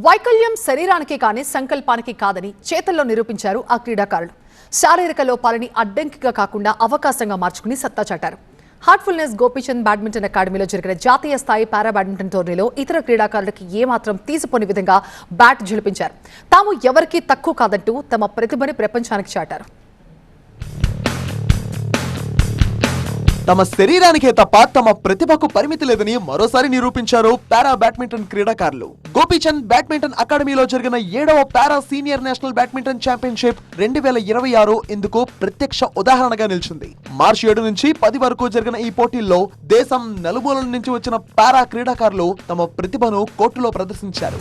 వైకల్యం శరీరానికి కానీ సంకల్పానికి కాదని చేతల్లో నిరూపించారు ఆ క్రీడాకారులు. శారీరక లోపాలని అడ్డంకిగా కాకుండా అవకాశంగా మార్చుకుని సత్తా చాటారు. హార్ట్ఫుల్నెస్ గోపీచంద్ బ్యాడ్మింటన్ అకాడమీలో జరిగిన జాతీయ స్థాయి పారా బ్యాడ్మింటన్ టోర్నీలో ఇతర క్రీడాకారులకి ఏమాత్రం తీసిపోని విధంగా బ్యాట్ ఝులిపించారు. తాము ఎవరికీ తక్కువ కాదంటూ తమ ప్రతిభని ప్రపంచానికి చాటారు. తమ శరీరానికే తప్ప తమ ప్రతిభకు పరిమితి లేదని మరోసారి నిరూపించారు పారా బ్యాడ్మింటన్ క్రీడాకారులు. గోపీచంద్ బ్యాడ్మింటన్ అకాడమీలో జరిగిన 7వ పారా సీనియర్ నేషనల్ బ్యాడ్మింటన్ ఛాంపియన్షిప్ 2026 ఇందుకు ప్రత్యక్ష ఉదాహరణగా నిలిచింది. మార్చి 7 నుంచి 10 వరకు జరిగిన ఈ పోటీల్లో దేశం నలుమూలల నుంచి వచ్చిన పారా క్రీడాకారులు తమ ప్రతిభను కోర్టులో ప్రదర్శించారు.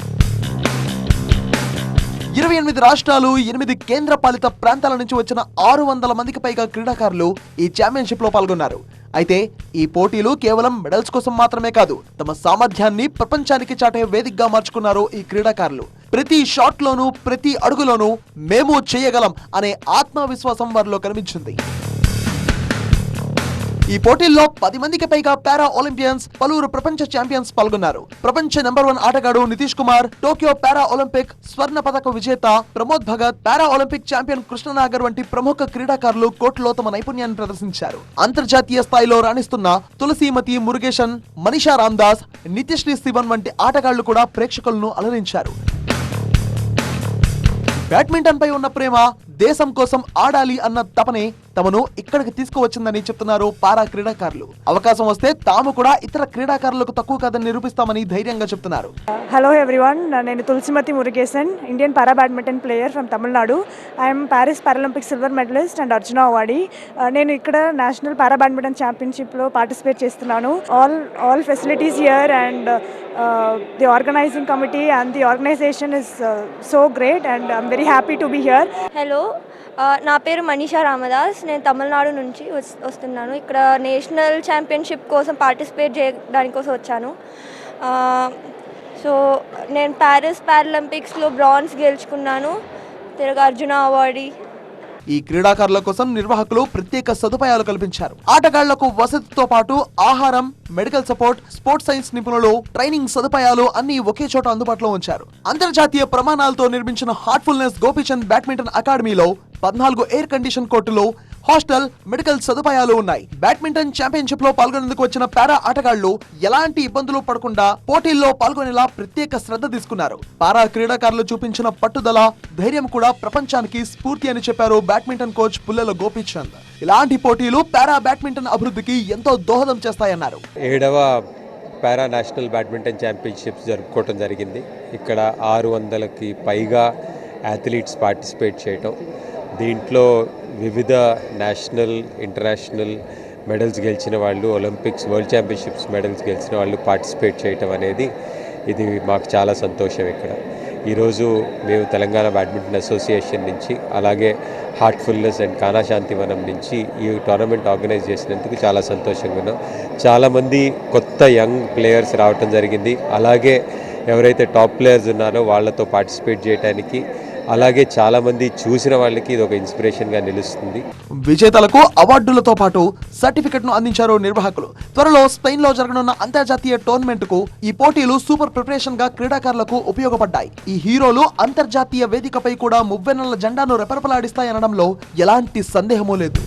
28 రాష్ట్రాలు 8 కేంద్ర పాలిత ప్రాంతాల నుంచి వచ్చిన 600 మందికి పైగా క్రీడాకారులు ఈ ఛాంపియన్షిప్ లో పాల్గొన్నారు. అయితే ఈ పోటీలు కేవలం మెడల్స్ కోసం మాత్రమే కాదు, తమ సామర్థ్యాన్ని ప్రపంచానికి చాటే వేదికగా మార్చుకున్నారు ఈ క్రీడాకారులు. ప్రతి షాట్ లోనూ ప్రతి అడుగులోనూ మేము చేయగలం అనే ఆత్మవిశ్వాసం వారిలో కనిపించింది. ఈ పోటీల్లో 10 మందికి పైగా పారా ఒలింపియన్స్, పలువురు ప్రపంచ ఛాంపియన్స్ పాల్గొన్నారు. ప్రపంచ నెంబర్ 1 ఆటగాడు నితీష్ కుమార్, టోక్యో పారా ఒలింపిక్ స్వర్ణ పతక విజేత ప్రమోద్ భగత్, పారా ఒలింపిక్ ఛాంపియన్ కృష్ణనాగర్ వంటి ప్రముఖ క్రీడాకారులు కోర్టులో తమ నైపుణ్యాన్ని ప్రదర్శించారు. అంతర్జాతీయ స్థాయిలో రాణిస్తున్న తులసీమతి మురుగేషన్, మనీషా రామ్దాస్, నిత్యశ్రీ శివన్ వంటి ఆటగాళ్లు కూడా ప్రేక్షకులను అలరించారు. బ్యాడ్మింటన్ పై ఉన్న ప్రేమ, దేశం కోసం ఆడాలి అన్న తపనే తమను ఇక్కడికి తీసుకువచ్చిందని చెప్తున్నారు పారా క్రీడాకారులు. అవకాశం వస్తే తాము కూడా ఇతర క్రీడాకారులకు తక్కువ కాదని నిరూపిస్తామని ధైర్యంగా చెప్తున్నారు. హలో ఎవ్రీవన్, నేను Thulasimathi Murugesan, Indian para badminton player from Tamil Nadu. I'm Paris Paralympic silver medallist and Arjuna awardee. నేను ఇక్కడ నేషనల్ పారా బ్యాడ్మింటన్ ఛాంపియన్షిప్లో పార్టిసిపేట్ చేస్తున్నాను. All facilities here and the organizing committee and the organization is so great and I'm very happy to be here. Hello, నా పేరు మనీషా రామదాస్. నేను తమిళనాడు నుంచి వస్తున్నాను. ఇక్కడ నేషనల్ ఛాంపియన్షిప్ కోసం పార్టిసిపేట్ చేయడానికి కోసం వచ్చాను. సో నేను పారిస్ పారాలింపిక్స్లో బ్రాంజ్ గెలుచుకున్నాను, తిరగ అర్జున అవార్డీ. ఈ క్రీడాకారుల కోసం నిర్వాహకులు ప్రత్యేక సదుపాయాలు కల్పించారు. ఆటగాళ్లకు వసతితో పాటు ఆహారం, మెడికల్ సపోర్ట్, స్పోర్ట్స్ సైన్స్ నిపుణులు, ట్రైనింగ్ సదుపాయాలు అన్ని ఒకే చోట అందుబాటులో ఉంచారు. అంతర్జాతీయ ప్రమాణాలతో నిర్మించిన హార్ట్ఫుల్నెస్ గోపీచంద్ బ్యాడ్మింటన్ అకాడమీలో 14 ఎయిర్ కండిషన్ కోర్టులు, హాస్టల్, మెడికల్ సదుపాయాలు ఉన్నాయి. బ్యాడ్మింటన్ ఛాంపియన్షిప్ లో పాల్గొనేందుకు వచ్చిన పారా ఆటగాళ్లు ఎలాంటి ఇబ్బందులు పడకుండా పోటీల్లో పాల్గొనేలా ప్రత్యేక శ్రద్ధ తీసుకున్నారు. పారా క్రీడాకారులు చూపించిన పట్టుదల, ధైర్యం కూడా ప్రపంచానికి స్ఫూర్తి అని చెప్పారు బ్యాడ్మింటన్ కోచ్ పుల్లెల గోపీచంద్. ఇలాంటి పోటీలు పారా బ్యాడ్మింటన్ అభివృద్ధికి ఎంతో దోహదం చేస్తాయన్నారు. 7వ పారా నేషనల్ బ్యాడ్మింటన్ ఛాంపియన్షిప్స్ జరుపుకోవడం జరిగింది. ఇక్కడ 600కి పైగా అథ్లీట్స్ పార్టిసిపేట్ చేయటం, దీంట్లో వివిధ నేషనల్, ఇంటర్నేషనల్ మెడల్స్ గెలిచిన వాళ్ళు, ఒలింపిక్స్, వరల్డ్ ఛాంపియన్షిప్స్ మెడల్స్ గెలిచిన వాళ్ళు పార్టిసిపేట్ చేయటం అనేది ఇది మాకు చాలా సంతోషం. ఇక్కడ ఈరోజు మేము తెలంగాణ బ్యాడ్మింటన్ అసోసియేషన్ నుంచి, అలాగే హార్ట్ఫుల్నెస్ అండ్ కానాశాంతివనం నుంచి ఈ టోర్నమెంట్ ఆర్గనైజ్ చేసినందుకు చాలా సంతోషంగా ఉన్నాం. చాలామంది కొత్త యంగ్ ప్లేయర్స్ రావటం జరిగింది. అలాగే ఎవరైతే టాప్ ప్లేయర్స్ ఉన్నారో వాళ్ళతో పార్టిసిపేట్ చేయడానికి, అలాగే చాలా మంది చూసిన వాళ్ళకి ఇది ఒక ఇన్స్పిరేషన్ గా నిలుస్తుంది. విజేతలకు అవార్డులతో పాటు సర్టిఫికెట్ ను అందించారు నిర్వాహకులు. త్వరలో స్పెయిన్ లో జరగనున్న అంతర్జాతీయ టోర్నమెంట్ కు ఈ పోటీలు సూపర్ ప్రిపరేషన్ గా క్రీడాకారులకు ఉపయోగపడ్డాయి. ఈ హీరోలు అంతర్జాతీయ వేదికపై కూడా మువ్వెన్నెల జెండాను రెపరెపలాడిస్తాయనడంలో ఎలాంటి సందేహమూ లేదు.